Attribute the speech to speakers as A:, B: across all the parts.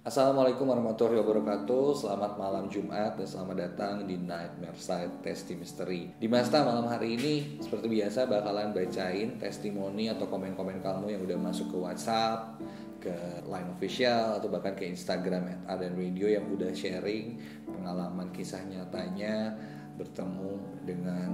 A: Assalamualaikum warahmatullahi wabarakatuh. Selamat malam Jumat dan selamat datang di Nightmare Side Testi Misteri. Di Masta malam hari ini seperti biasa bakalan bacain testimoni atau komen-komen kamu yang udah masuk ke WhatsApp, ke Line Official atau bahkan ke Instagram @ardenradio yang udah sharing pengalaman kisah nyatanya bertemu dengan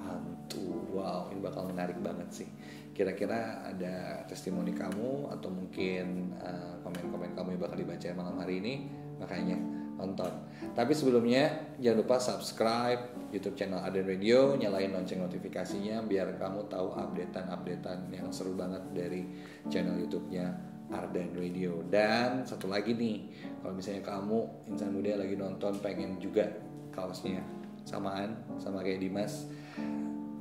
A: hantu. Wow, ini bakal menarik banget sih. Kira-kira ada testimoni kamu atau mungkin komen-komen kamu yang bakal dibaca malam hari ini, makanya nonton. Tapi sebelumnya jangan lupa subscribe YouTube channel Arden Radio, nyalain lonceng notifikasinya biar kamu tahu updatean yang seru banget dari channel YouTube-nya Arden Radio. Dan satu lagi nih, kalau misalnya kamu insan muda lagi nonton pengen juga kaosnya samaan sama kayak Dimas,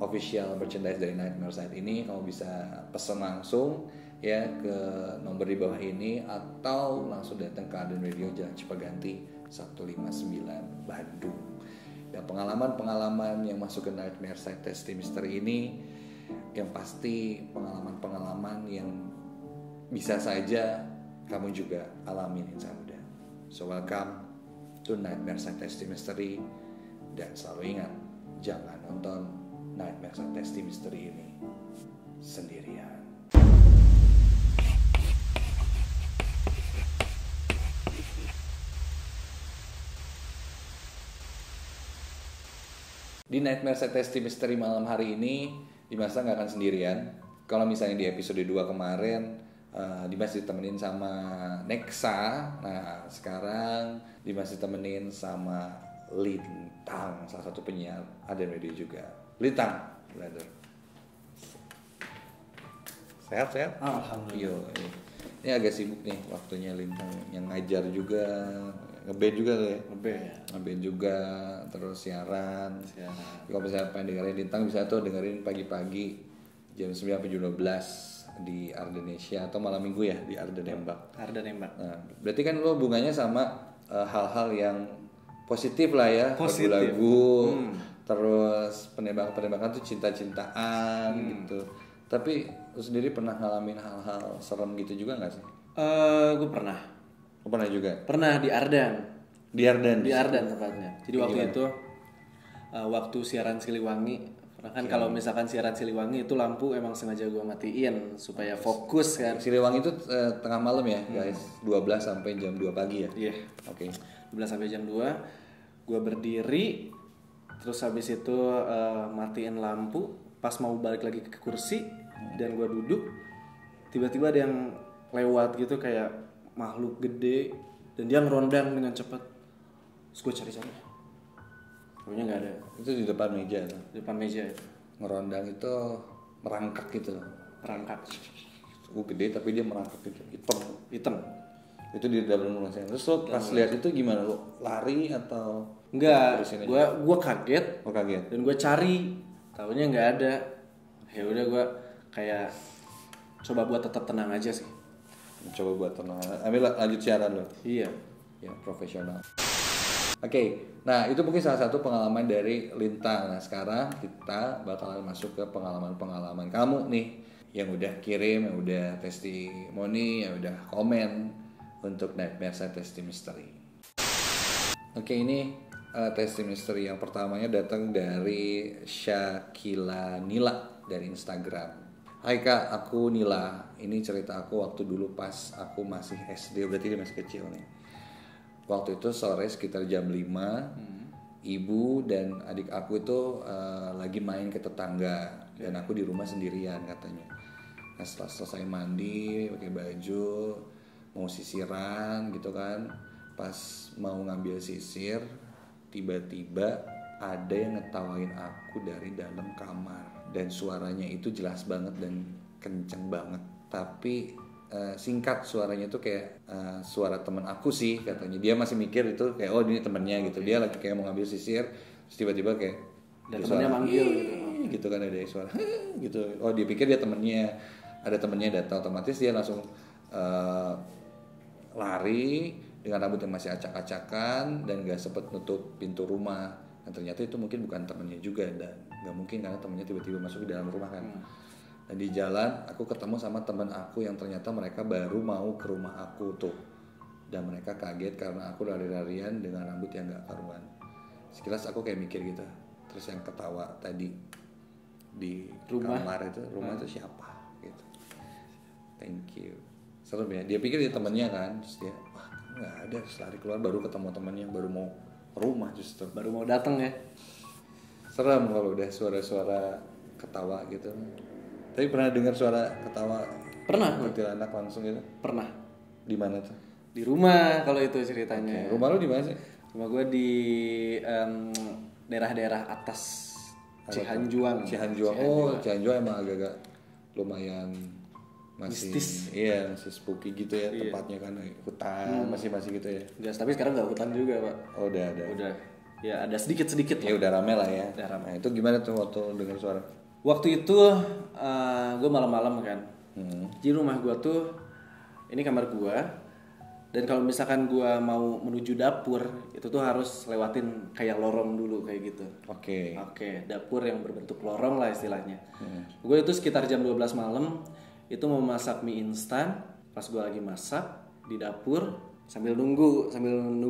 A: official merchandise dari Nightmare Side ini, kamu bisa pesen langsung ya ke nomor di bawah ini atau langsung datang ke Arden Radio Jalan Cipaganti 159 Bandung. Dan pengalaman-pengalaman yang masuk ke Nightmare Side Testi Misteri ini yang pasti pengalaman-pengalaman yang bisa saja kamu juga alamin insan muda. So welcome to Nightmare Side Testi Misteri, dan selalu ingat, jangan nonton Nightmare Side Testi Misteri ini sendirian. Di Nightmare Side Testi Misteri malam hari ini, Dimas nggak akan sendirian. Kalau misalnya di episode 2 kemarin Dimas ditemenin sama Nexa, nah sekarang Dimas ditemenin sama Lintang, salah satu penyiar Arden Radio juga. Lintang, brother. Sehat-sehat?
B: Alhamdulillah.
A: Yo, ini agak sibuk nih waktunya Lintang, yang ngajar juga, ngeband juga tuh ya. Ngeband juga, terus siaran. Kalau misalnya pengen dengerin Lintang bisa tuh dengerin pagi-pagi jam 9 sampai jam 12 di Ardenesia atau malam minggu ya di Arden Nembak. Nah, berarti kan lo hubungannya sama hal-hal yang positif lah ya, lagu-lagu, terus penembakan tuh cinta-cintaan gitu. Tapi lu sendiri pernah ngalamin hal-hal serem gitu juga nggak sih?
B: Gue pernah.
A: Lu pernah juga?
B: Pernah di Ardan.
A: Di Ardan.
B: Di Ardan tepatnya. Jadi waktu itu waktu siaran Siliwangi, karena kan kalau misalkan siaran Siliwangi itu lampu emang sengaja gue matiin supaya fokus kan.
A: Siliwangi itu tengah malam ya guys, 12 sampai jam 2 pagi ya?
B: Iya.
A: Oke.
B: 12 sampai jam 2, gue berdiri, terus habis itu matiin lampu, pas mau balik lagi ke kursi dan gue duduk, tiba-tiba ada yang lewat gitu kayak makhluk gede dan dia ngerondang dengan cepat. Terus gue cari-cari, pokoknya nggak ada.
A: Itu di depan meja tuh.
B: Di depan meja itu.
A: Ngerondang itu merangkak gitu.
B: Perangkat
A: Gede tapi dia merangkak gitu,
B: hitam.
A: Itu di dalam rumah saya. Terus lo pas lihat itu gimana, lo lari atau
B: Enggak, gue kaget.
A: Oh, kaget.
B: Dan gue cari, taunya nggak ada. Ya udah gue kayak coba buat tetap tenang aja sih.
A: Coba buat tenang. Ambil lanjut siaran lo.
B: Iya.
A: Ya, profesional. Oke, nah itu mungkin salah satu pengalaman dari Lintang. Nah sekarang kita bakalan masuk ke pengalaman-pengalaman kamu nih, yang udah kirim, yang udah testimoni, yang udah komen untuk Nightmare Side Testi Misteri. Oke, ini Testi Misteri yang pertamanya datang dari Syakila Nila dari Instagram. Hai kak, aku Nila. Ini cerita aku waktu dulu pas aku masih SD, berarti dia masih kecil nih. Waktu itu sore sekitar jam 5, ibu dan adik aku itu lagi main ke tetangga, dan aku di rumah sendirian katanya. Nah setelah selesai mandi, pakai baju, mau sisiran gitu kan, pas mau ngambil sisir, tiba-tiba ada yang ngetawain aku dari dalam kamar, dan suaranya itu jelas banget dan kenceng banget. Tapi singkat suaranya tuh kayak suara teman aku sih katanya. Dia masih mikir itu kayak oh ini temennya gitu. Dia lagi kayak mau ngambil sisir, terus tiba-tiba kayak
B: ada temennya manggil
A: gitu kan, ada suara gitu. Oh dia pikir dia temennya, ada temennya datang, otomatis dia langsung lari dengan rambut yang masih acak-acakan dan gak sempet nutup pintu rumah. Dan ternyata itu mungkin bukan temennya juga, dan gak mungkin karena temennya tiba-tiba masuk ke dalam rumah kan. Dan di jalan aku ketemu sama teman aku yang ternyata mereka baru mau ke rumah aku tuh. dan mereka kaget karena aku lari-larian dengan rambut yang gak karuan. Sekilas aku kayak mikir gitu, terus yang ketawa tadi di kamar itu itu siapa gitu. Thank you. Serem ya, dia pikir dia temennya kan, terus dia wah nggak ada, terus lari keluar baru ketemu temennya, baru mau ke rumah justru,
B: baru mau datang ya.
A: Serem kalau udah suara-suara ketawa gitu. Tapi pernah dengar suara ketawa
B: Pernah.
A: kuntilanak langsung gitu?
B: Pernah.
A: Di mana tuh?
B: Di rumah kalau itu ceritanya.
A: Rumah lu di mana sih?
B: Rumah gue di daerah-daerah atas Cihanjuang.
A: Oh, Cihanjuang emang agak-agak lumayan masih
B: mistis.
A: Iya, masih spooky gitu ya tempatnya kan, hutan masih gitu ya.
B: Enggak, tapi sekarang nggak hutan juga, Pak.
A: Oh, udah ada.
B: Udah. Ya ada sedikit-sedikit.
A: Ya udah rame lah ya.
B: Udah rame.
A: Nah, itu gimana tuh waktu dengar suara?
B: Waktu itu gue malam-malam kan. Di rumah gue tuh ini kamar gue. Dan kalau misalkan gue mau menuju dapur, itu tuh harus lewatin kayak lorong dulu kayak gitu.
A: Oke,
B: dapur yang berbentuk lorong lah istilahnya. Gue itu sekitar jam 12 malam itu mau masak mie instan. Pas gue lagi masak di dapur sambil nunggu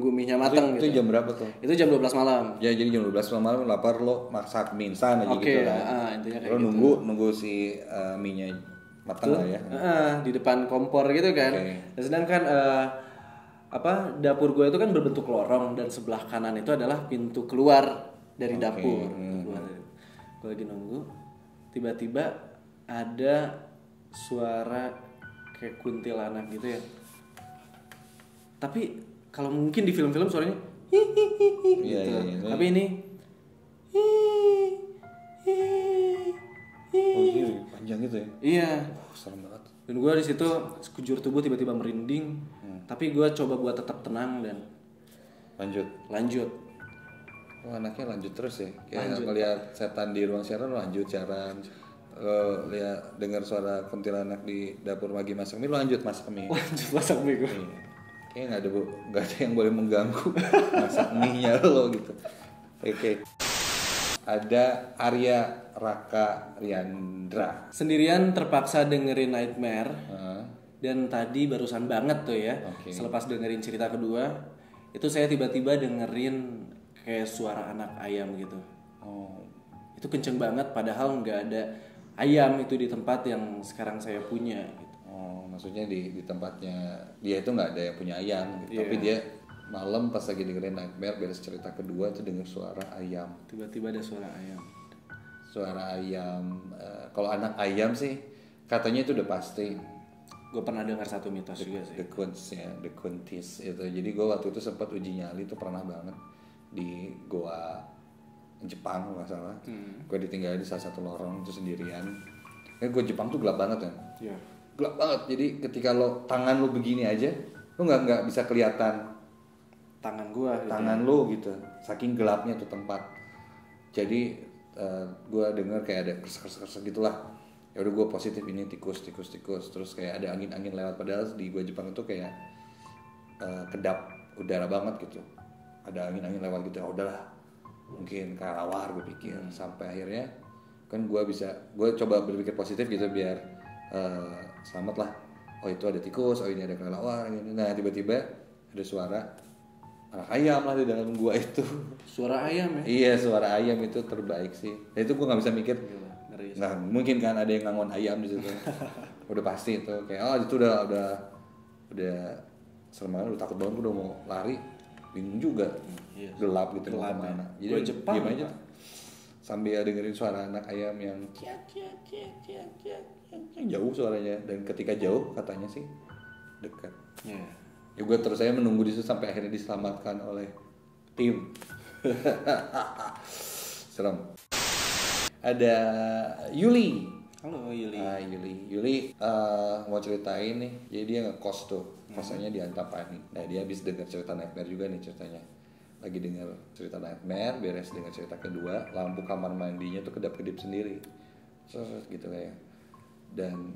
B: mie-nya matang
A: itu
B: gitu.
A: jam berapa tuh?
B: Itu jam 12 malam.
A: Ya jadi jam 12 malam lapar lo masak mie instan aja gitu kan.
B: Intinya kayak
A: lo
B: gitu.
A: nunggu si mie-nya matang lah ya.
B: Di depan kompor gitu kan. Dan sedangkan dapur gue itu kan berbentuk lorong dan sebelah kanan itu adalah pintu keluar dari dapur. Gue lagi nunggu, tiba-tiba ada suara kayak kuntilanak gitu ya. Tapi kalau mungkin di film-film suaranya gitu. Tapi ini
A: oh iya, panjang gitu ya.
B: Iya.
A: Serem banget.
B: Dan gue di situ sekujur tubuh tiba-tiba merinding. Tapi gue coba buat tetap tenang dan lanjut.
A: Oh, anaknya lanjut terus ya. Kayak ngeliat setan di ruang siaran lanjut siaran. Lo lihat dengar suara kuntilanak di dapur lagi masak mie, lo lanjut masak mie.
B: Lanjut masak mie gue.
A: Iya. Kayaknya nggak ada yang boleh mengganggu masak mie-nya lo gitu. Oke. Ada Arya Raka Riandra.
B: Sendirian terpaksa dengerin Nightmare. Dan tadi barusan banget tuh ya. Selepas dengerin cerita kedua, itu saya tiba-tiba dengerin kayak suara anak ayam gitu. Itu kenceng banget padahal nggak ada ayam itu di tempat yang sekarang saya punya gitu.
A: Maksudnya di tempatnya dia itu nggak ada yang punya ayam gitu. Tapi dia malam pas lagi dengerin Nightmare beres cerita kedua tuh denger suara ayam.
B: Tiba-tiba ada suara ayam.
A: Suara ayam. Kalau anak ayam sih katanya itu udah pasti.
B: Gue pernah dengar satu mitos juga sih.
A: The Kuntis itu. Jadi gue waktu itu sempat uji nyali itu pernah banget di goa Jepang nggak salah. Gue ditinggalin di salah satu lorong itu sendirian. Gue Jepang tuh gelap banget kan.
B: Iya.
A: Gelap banget. Jadi ketika tangan lo begini aja, lo nggak bisa kelihatan
B: tangan
A: lo gitu. Saking gelapnya tuh tempat. Jadi gue dengar kayak ada kersek gitulah. Ya udah gue positif ini tikus. Terus kayak ada angin lewat, padahal di gua Jepang itu kayak kedap udara banget gitu. Ada angin lewat gitu. Ya udahlah, mungkin kelawar gue pikir. Sampai akhirnya kan gue coba berpikir positif gitu biar selamat lah. Oh itu ada tikus, oh ini ada kelelawar. Nah tiba-tiba ada suara anak ayam lah di dalam gua itu.
B: Suara ayam ya?
A: Iya, suara ayam itu terbaik sih. Dan itu gua nggak bisa mikir. Nah mungkin kan ada yang ngangon ayam di situ. Udah pasti itu kayak itu udah serem banget, udah takut banget, udah mau lari, bingung juga, gelap gitu mau kemana. Jadi
B: Jepang
A: diam aja sambil dengerin suara anak ayam yang jauh suaranya, dan ketika jauh katanya sih dekat. Ya gue terus saya menunggu di situ sampai akhirnya diselamatkan oleh tim. Serem. Ada Yuli.
B: Halo Yuli.
A: Yuli mau ceritain nih. Jadi dia ngekos tuh, kosannya di Antapani. Nah dia habis dengar cerita Nightmare juga nih ceritanya. Lagi dengar cerita Nightmare, beres dengar cerita kedua, lampu kamar mandinya tuh kedap-kedip sendiri, gitu kayak. Dan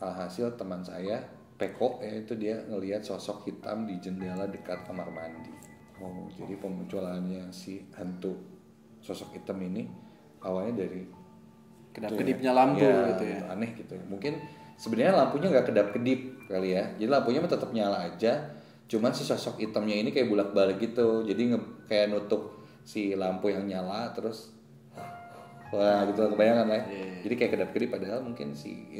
A: alhasil teman saya Peko itu dia ngelihat sosok hitam di jendela dekat kamar mandi. Jadi pemunculannya si hantu sosok hitam ini awalnya dari
B: kedap-kedipnya lampu gitu ya.
A: Aneh gitu. Mungkin sebenarnya lampunya nggak kedap-kedip kali ya. Jadi lampunya tetap nyala aja, Cuman si sosok hitamnya ini kayak bolak-balik gitu. Jadi kayak nutup si lampu yang nyala terus wah gitu kebayang kan lah. Jadi kayak kedap-kedip padahal mungkin si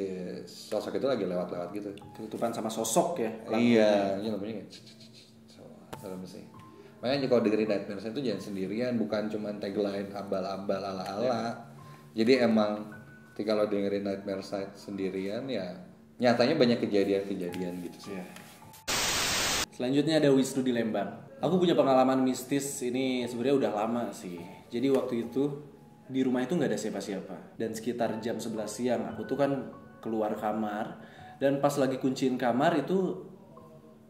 A: sosok itu lagi lewat-lewat gitu.
B: Tutupan sama sosok ya.
A: Iya, ini lampunya kayak serem sih. Makanya kalau dengerin Nightmare itu jangan sendirian, bukan cuma tagline abal-abal ala-ala. Jadi emang ketika lo dengerin Nightmare Side sendirian ya nyatanya banyak kejadian-kejadian gitu sih.
B: Selanjutnya ada Wisnu di Lembang. Aku punya pengalaman mistis ini sebenarnya udah lama sih. Jadi waktu itu di rumah itu nggak ada siapa-siapa. Dan sekitar jam 11 siang aku tuh kan keluar kamar. Dan pas lagi kunciin kamar itu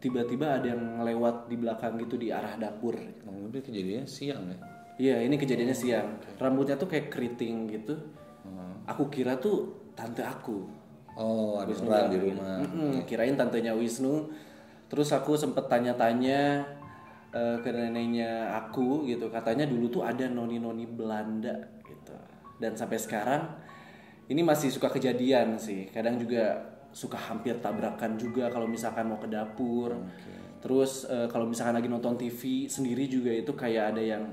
B: tiba-tiba ada yang lewat di belakang gitu di arah dapur.
A: Udah kejadiannya siang ya?
B: Iya, ini kejadiannya siang. Rambutnya tuh kayak keriting gitu. Aku kira tuh tante aku.
A: Oh, ada orang di rumah.
B: Kirain tantenya Wisnu. Terus aku sempet tanya-tanya ke neneknya aku gitu. Katanya dulu tuh ada noni-noni Belanda gitu. Dan sampai sekarang ini masih suka kejadian sih. Kadang juga suka hampir tabrakan juga kalau misalkan mau ke dapur. Terus kalau misalkan lagi nonton TV sendiri juga itu kayak ada yang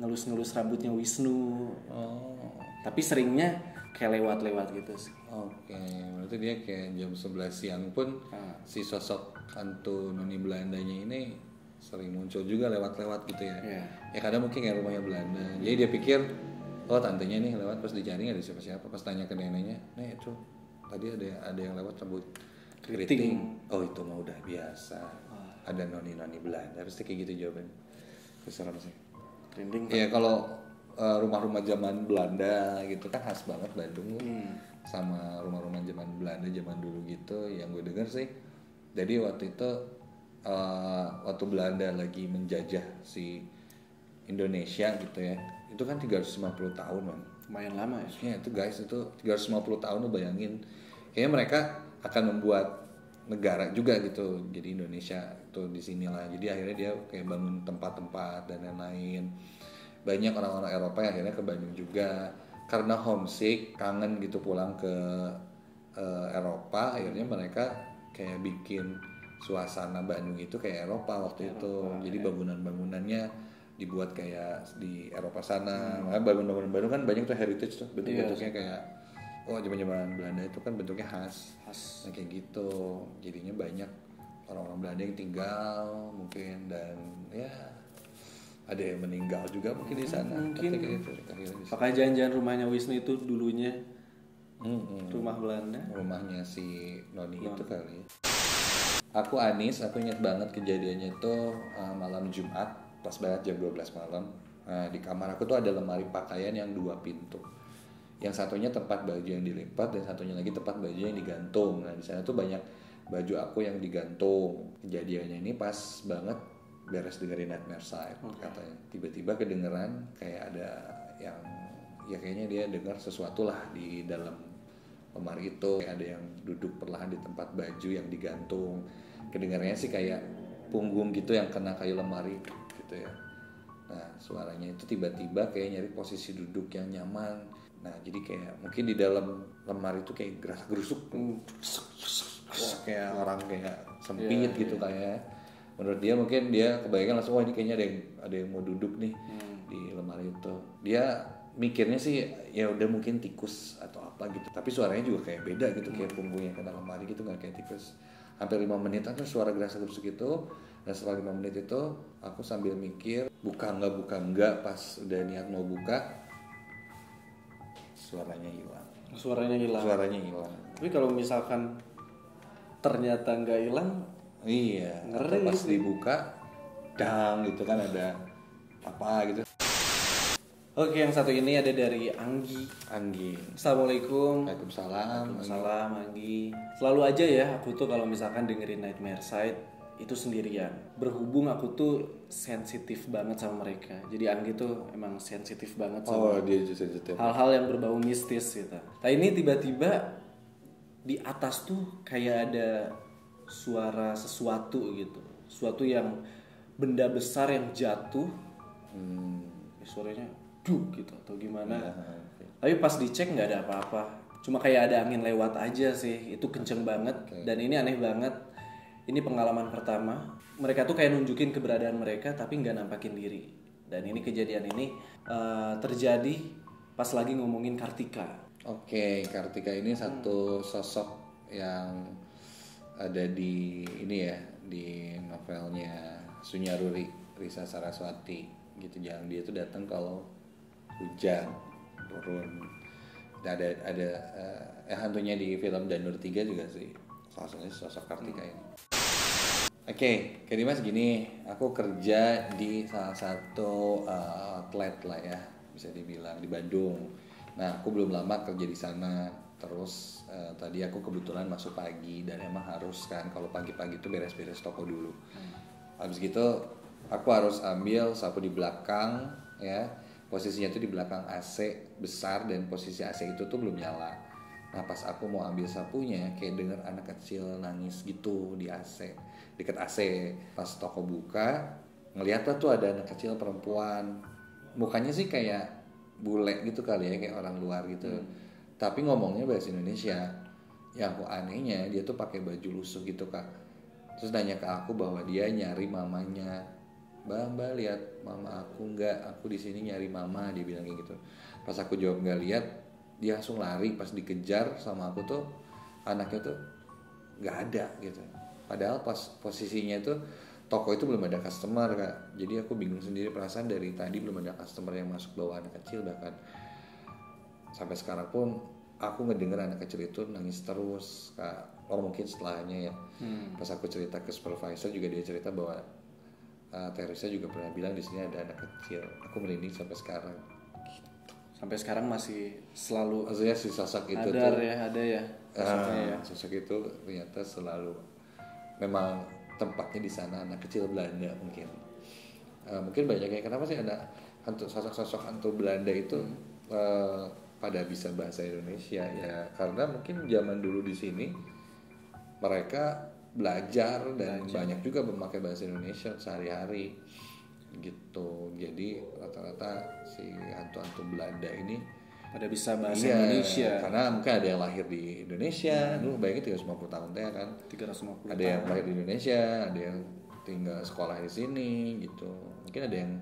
B: ngelus-ngelus rambutnya Wisnu. Tapi seringnya kayak lewat-lewat gitu sih.
A: Oke, berarti dia kayak jam 11 siang pun si sosok hantu noni Belandanya ini sering muncul juga lewat-lewat gitu ya. Ya kadang mungkin kayak rumahnya Belanda. Jadi dia pikir oh tantenya nih lewat, pas dicari nggak ada siapa-siapa. Pas tanya ke neneknya, nih itu tadi ada yang lewat rambut keriting. Oh itu mah udah biasa. Ada noni-noni Belanda. Pasti kayak gitu jawabannya. Serem sih.
B: Trending.
A: Ya kalau rumah-rumah zaman Belanda gitu kan khas banget Bandung sama rumah-rumah zaman Belanda zaman dulu gitu yang gue denger sih. Jadi waktu itu waktu Belanda lagi menjajah si Indonesia gitu ya, itu kan 350 tahun man.
B: Lumayan lama ya.
A: Ya itu guys, itu 350 tahun lu bayangin. Kayaknya mereka akan membuat negara juga gitu. Jadi Indonesia tuh di sinilah. Jadi akhirnya dia kayak bangun tempat-tempat dan lain-lain. Banyak orang-orang Eropa yang akhirnya ke Bandung juga karena homesick, kangen gitu pulang ke Eropa. Akhirnya mereka kayak bikin suasana Bandung itu kayak Eropa waktu itu. Jadi bangunan-bangunannya dibuat kayak di Eropa sana. Makanya bangunan-bangunan Bandung kan banyak tuh heritage tuh, bentuk-bentuknya kayak zaman-zaman Belanda itu kan bentuknya khas. Nah, kayak gitu. Jadinya banyak orang-orang Belanda yang tinggal mungkin dan ya ada yang meninggal juga mungkin di sana.
B: Mungkin.
A: Gitu.
B: Pakai jangan-jangan rumahnya Wisnu itu dulunya rumah Belanda.
A: Rumahnya si Noni itu kali. Aku Anis, aku ingat banget kejadiannya tuh malam Jumat. Pas banget jam 12 malam. Nah, di kamar aku tuh ada lemari pakaian yang 2 pintu. Yang satunya tempat baju yang dilipat dan satunya lagi tempat baju yang digantung. Nah, di sana tuh banyak baju aku yang digantung. Kejadiannya ini pas banget beres dengerin Nightmare Side katanya. Tiba-tiba kedengeran kayak ada yang ya kayaknya dia dengar sesuatu lah di dalam lemari itu. Kayak ada yang duduk perlahan di tempat baju yang digantung. Kedengarannya sih kayak punggung gitu yang kena kayu lemari gitu ya. Nah suaranya itu tiba-tiba kayak nyari posisi duduk yang nyaman. Nah jadi kayak mungkin di dalam lemari itu kayak gerak gerusuk, kayak orang kayak sempit gitu kayak. Menurut dia mungkin dia kebayang langsung ini kayaknya ada yang mau duduk nih di lemari itu. Dia mikirnya sih ya udah mungkin tikus atau apa gitu. Tapi suaranya juga kayak beda gitu kayak punggungnya kena lemari gitu nggak kayak tikus. Hampir 5 menit kan suara gerak gerusuk itu. Dan setelah 5 menit itu aku sambil mikir buka enggak pas udah niat mau buka suaranya hilang. Suaranya hilang.
B: Tapi kalau misalkan ternyata nggak hilang,
A: iya. Ngeri. Pas dibuka, dang gitu kan ada apa gitu.
B: Oke, yang satu ini ada dari Anggi. Assalamualaikum.
A: Waalaikumsalam.
B: Waalaikumsalam Anggi. Selalu aja ya aku tuh kalau misalkan dengerin Nightmare Side itu sendirian. Berhubung aku tuh sensitif banget sama mereka. Jadi Anggi tuh emang sensitif banget sama
A: dia sensitif.
B: hal-hal yang berbau mistis gitu. Nah ini tiba-tiba di atas tuh kayak ada suara sesuatu gitu. Suatu yang benda besar yang jatuh. Suaranya duk gitu atau gimana. Tapi pas dicek nggak ada apa-apa. Cuma kayak ada angin lewat aja sih. Itu kenceng banget. Dan ini aneh banget. Ini pengalaman pertama mereka tuh kayak nunjukin keberadaan mereka tapi nggak nampakin diri. Dan ini kejadian ini terjadi pas lagi ngomongin Kartika.
A: Oke, Kartika ini satu sosok yang ada di ini ya, di novelnya Sunyaruri Risa Saraswati gitu. Jangan dia tuh datang kalau hujan turun. Ada hantunya di film Danur 3 juga sih. Salah satunya sosok Kartika ini. Oke, kayak Dimas gini, aku kerja di salah satu outlet lah ya, bisa dibilang di Bandung. Nah, aku belum lama kerja di sana. Terus tadi aku kebetulan masuk pagi dan emang harus kan kalau pagi-pagi itu beres-beres toko dulu. Habis gitu aku harus ambil sapu di belakang ya. Posisinya tuh di belakang AC besar dan posisi AC itu tuh belum nyala. Nah, pas aku mau ambil sapunya kayak denger anak kecil nangis gitu di AC, deket AC. Pas toko buka, ngeliatlah tuh ada anak kecil perempuan. Mukanya sih kayak bule gitu kali ya, kayak orang luar gitu. Tapi ngomongnya bahasa Indonesia. Yang kok anehnya dia tuh pakai baju lusuh gitu Kak. Terus nanya ke aku bahwa dia nyari mamanya. Mbak lihat mama aku nggak? Aku di sini nyari mama, dia bilang kayak gitu. Pas aku jawab nggak lihat, dia langsung lari. Pas dikejar sama aku tuh anaknya tuh nggak ada gitu. Padahal pas posisinya itu toko itu belum ada customer Kak. Jadi aku bingung sendiri, perasaan dari tadi belum ada customer yang masuk bawa anak kecil. Bahkan sampai sekarang pun aku ngedenger anak kecil itu nangis terus Kak. Oh mungkin setelahnya ya. Pas aku cerita ke supervisor juga dia cerita bahwa Teresa juga pernah bilang di sini ada anak kecil. Aku merinding sampai sekarang.
B: Sampai sekarang masih selalu
A: Maksudnya si sosok itu
B: ada
A: tuh
B: ya.
A: sosok itu ternyata selalu memang tempatnya di sana anak kecil Belanda mungkin. Mungkin banyak yang kenapa sih ada sosok hantu Belanda itu pada bisa bahasa Indonesia ya, karena mungkin zaman dulu di sini mereka belajar dan banyak juga memakai bahasa Indonesia sehari-hari gitu. Jadi rata-rata si hantu-hantu Belanda ini
B: pada bisa bahasa Indonesia.
A: Karena mungkin ada yang lahir di Indonesia, dulu bayangin 350 tahun teh kan.
B: 350
A: ada yang lahir di Indonesia, ada yang tinggal sekolah di sini gitu. Mungkin ada yang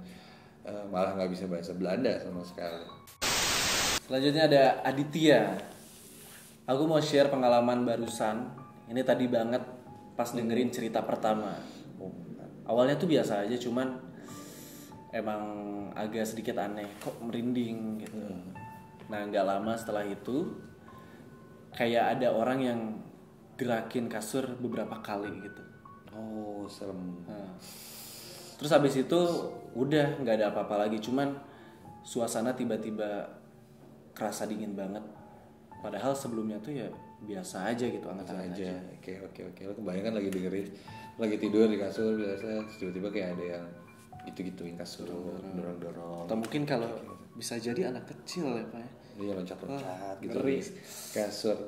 A: malah nggak bisa bahasa Belanda sama sekali.
B: Selanjutnya ada Aditya. Aku mau share pengalaman barusan. Ini tadi banget pas dengerin cerita pertama. Awalnya tuh biasa aja, cuman emang agak sedikit aneh, kok merinding gitu. Nah nggak lama setelah itu kayak ada orang yang gerakin kasur beberapa kali gitu.
A: Oh serem.
B: Terus habis itu udah nggak ada apa-apa lagi, cuman suasana tiba-tiba kerasa dingin banget. Padahal sebelumnya tuh ya biasa aja gitu, hangat-hangat aja.
A: Oke. Lo kebayang kan lagi dengerin, lagi tidur di kasur biasa, tiba-tiba kayak ada yang gitu-gituin kasur, dorong-dorong.
B: Atau mungkin kalau bisa jadi anak kecil ya Pak ya.
A: Dia loncat-loncat gitu
B: ngeri.
A: di kasur.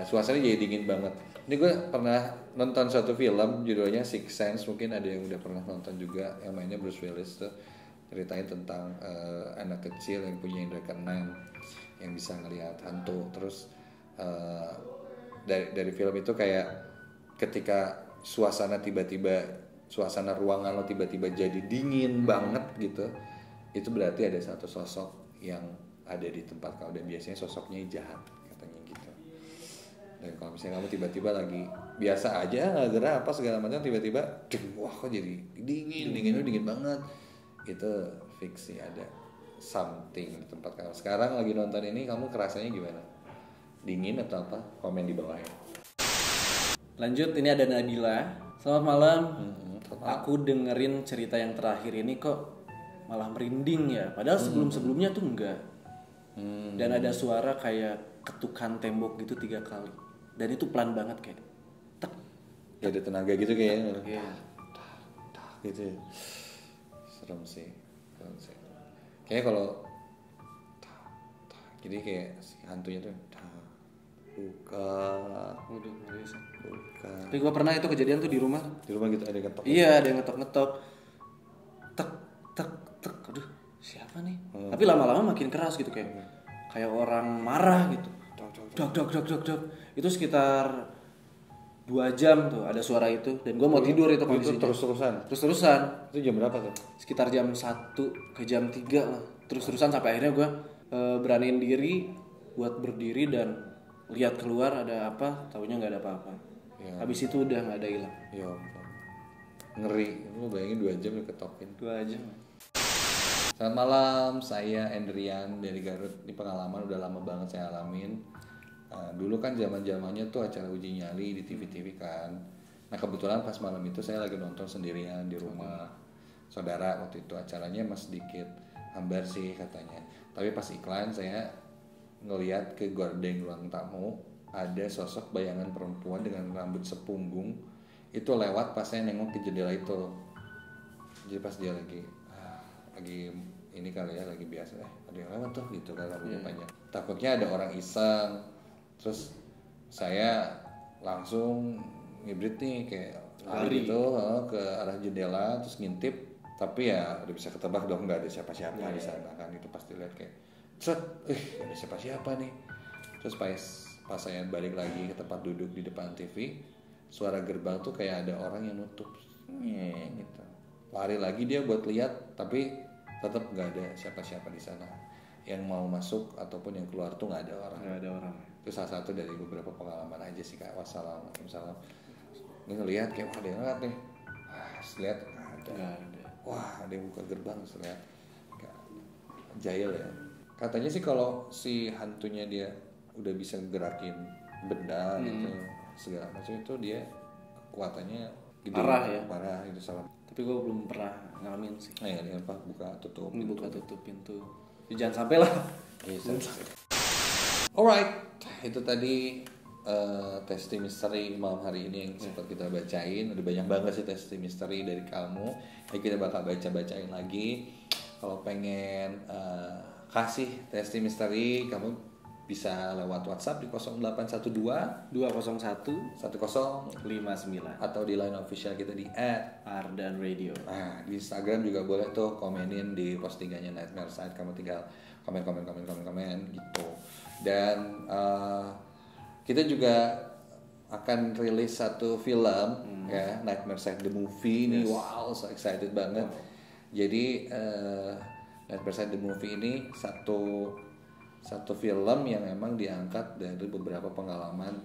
A: Suasananya jadi dingin banget. Ini gue pernah nonton suatu film judulnya Sixth Sense, mungkin ada yang udah pernah nonton juga, yang mainnya Bruce Willis tuh, ceritain tentang anak kecil yang punya indera keenam yang bisa ngelihat hantu. Terus dari film itu kayak ketika suasana ruangan lo tiba-tiba jadi dingin banget gitu, itu berarti ada satu sosok yang ada di tempat kau, dan biasanya sosoknya jahat katanya gitu. Dan kalau misalnya kamu tiba-tiba lagi biasa aja nggak gerak apa segala macam, tiba-tiba wah kok jadi dingin banget, itu fiksi ada something di tempat kamu. Sekarang lagi nonton ini kamu kerasanya gimana? Dingin atau apa? Komen di bawahnya.
B: Lanjut, ini ada Nabila. Selamat malam. Aku dengerin cerita yang terakhir ini kok malah merinding ya. Padahal sebelum-sebelumnya tuh enggak. Dan ada suara kayak ketukan tembok gitu 3 kali. Dan itu pelan banget kayak tek.
A: Ya ada tenaga gitu kayaknya.
B: Iya.
A: Gitu. Serem sih. Kayaknya kalau jadi kayak si hantunya tuh buka.
B: Tapi gue pernah itu kejadian tuh di rumah.
A: Di rumah gitu ada yang ngetok.
B: Iya, ada yang ngetok-ngetok. Tek. Aduh, siapa nih? Tapi lama-lama makin keras gitu kayak orang marah gitu. Dak. Itu sekitar 2 jam tuh ada suara itu dan gue mau tidur itu
A: Itu
B: kondisinya.
A: terus-terusan.
B: Terus-terusan
A: Itu jam berapa tuh?
B: sekitar jam 1 ke jam 3 lah. Terus-terusan sampai akhirnya gue beraniin diri buat berdiri dan lihat keluar ada apa, taunya nggak ada apa-apa.
A: Ya.
B: Habis itu udah nggak ada hilang.
A: Ya ampun. Ngeri. Lu bayangin 2 jam diketokin.
B: 2 jam.
A: Selamat malam, saya Endrian dari Garut. Ini pengalaman udah lama banget saya alamin. Dulu kan zaman-zamannya tuh acara uji nyali di TV-TV kan. Nah kebetulan pas malam itu saya lagi nonton sendirian di rumah saudara. Waktu itu acaranya masih sedikit hambar sih katanya. Tapi pas iklan saya ngeliat ke gordeng ruang tamu ada sosok bayangan perempuan dengan rambut sepunggung itu lewat pas saya nengok ke jendela itu. Jadi pas dia lagi ini kali ya lagi biasa ada yang lewat tuh gitu kan rambutnya panjang. Takutnya ada orang iseng. Terus saya langsung ngibrit nih kayak lari gitu ke arah jendela terus ngintip, tapi ya udah bisa ketebak dong nggak ada siapa-siapa di sana kan. Itu pasti lihat kayak ada siapa-siapa nih. Terus pas saya balik lagi ke tempat duduk di depan TV, suara gerbang tuh kayak ada orang yang nutup gitu. Lari lagi dia buat lihat, tapi tetap nggak ada siapa-siapa di sana. Yang mau masuk ataupun yang keluar tuh nggak ada orang.
B: Nggak ada orang.
A: Itu salah satu dari beberapa pengalaman aja sih Kak. Wassalamualaikum. Ini ngelihat kayak ada yang ngeliat nih. Lihat ada. Wah ada yang buka gerbang. Lihat jahil ya. Katanya sih kalau si hantunya dia udah bisa gerakin benda gitu segala macam itu dia kekuatannya gede, parah itu salah.
B: Tapi gue belum pernah ngalamin sih.
A: Nah ya dengan Pak buka tutup
B: pintu. Ya, jangan sampai lah.
A: Alright, itu tadi testi misteri malam hari ini yang sempat kita bacain. Ada banyak banget sih testi misteri dari kamu. Jadi kita bakal bacain lagi. Kalau pengen kasih testi misteri, kamu bisa lewat WhatsApp di 0812
B: 201
A: 1059 atau di line official kita di
B: @ardanradio.
A: Nah, di Instagram juga boleh tuh komenin di postingannya Nightmare Side. Kamu tinggal komen gitu. Dan kita juga akan rilis satu film ya, Nightmare Side the Movie. Ini wow, so excited banget. Jadi Nightmare Side the Movie ini satu film yang memang diangkat dari beberapa pengalaman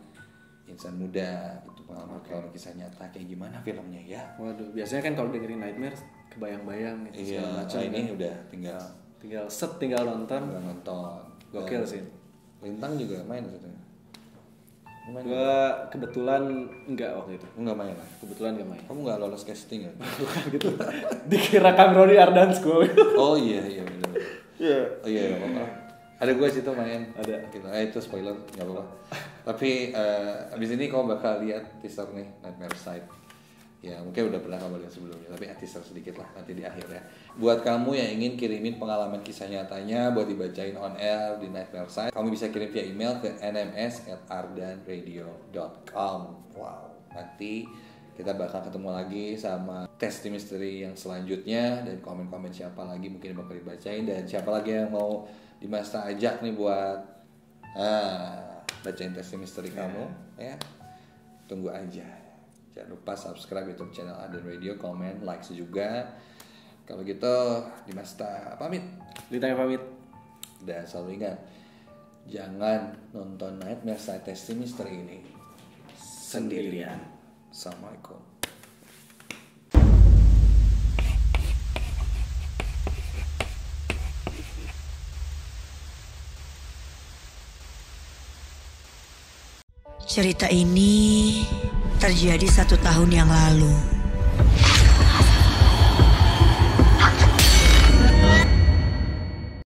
A: insan muda gitu, pengalaman kisah nyata kayak gimana filmnya ya.
B: Waduh, biasanya kan kalau dengerin Nightmare kebayang-bayang gitu segala macam.
A: Ini kan udah tinggal
B: nonton. Gokil sih.
A: Lintang juga main gitu.
B: Gue kebetulan enggak waktu itu.
A: Enggak main lah.
B: Kebetulan enggak main.
A: Kamu enggak lolos casting ya?
B: Bukan gitu. Dikira Kang Rodi Ardan School.
A: Oh iya benar. Iya. Oh iya apa-apa. Ada gue situ main.
B: Ada.
A: Gitu. Itu spoiler enggak apa-apa. Tapi abis ini kamu bakal lihat teaser nih Nightmare Side. Ya mungkin udah pernah kamu lihat sebelumnya, tapi teaser sedikit lah nanti di akhir ya. Buat kamu yang ingin kirimin pengalaman kisah nyatanya buat dibacain on air di Nightmare Side, kamu bisa kirim via email ke nms@ardanradio.com. Wow, nanti kita bakal ketemu lagi sama testi misteri yang selanjutnya dan komen-komen siapa lagi mungkin bakal dibacain dan siapa lagi yang mau Dimasta ajak nih buat bacain testi misteri kamu ya. Tunggu aja. Jangan lupa subscribe YouTube channel Ardan Radio, komen, like juga. Kalau gitu, Dimasta pamit.
B: Ditanya pamit.
A: Dan selalu ingat, jangan nonton Nightmare Side Testi Misteri ini sendirian. Assalamualaikum.
C: Cerita ini terjadi 1 tahun yang lalu.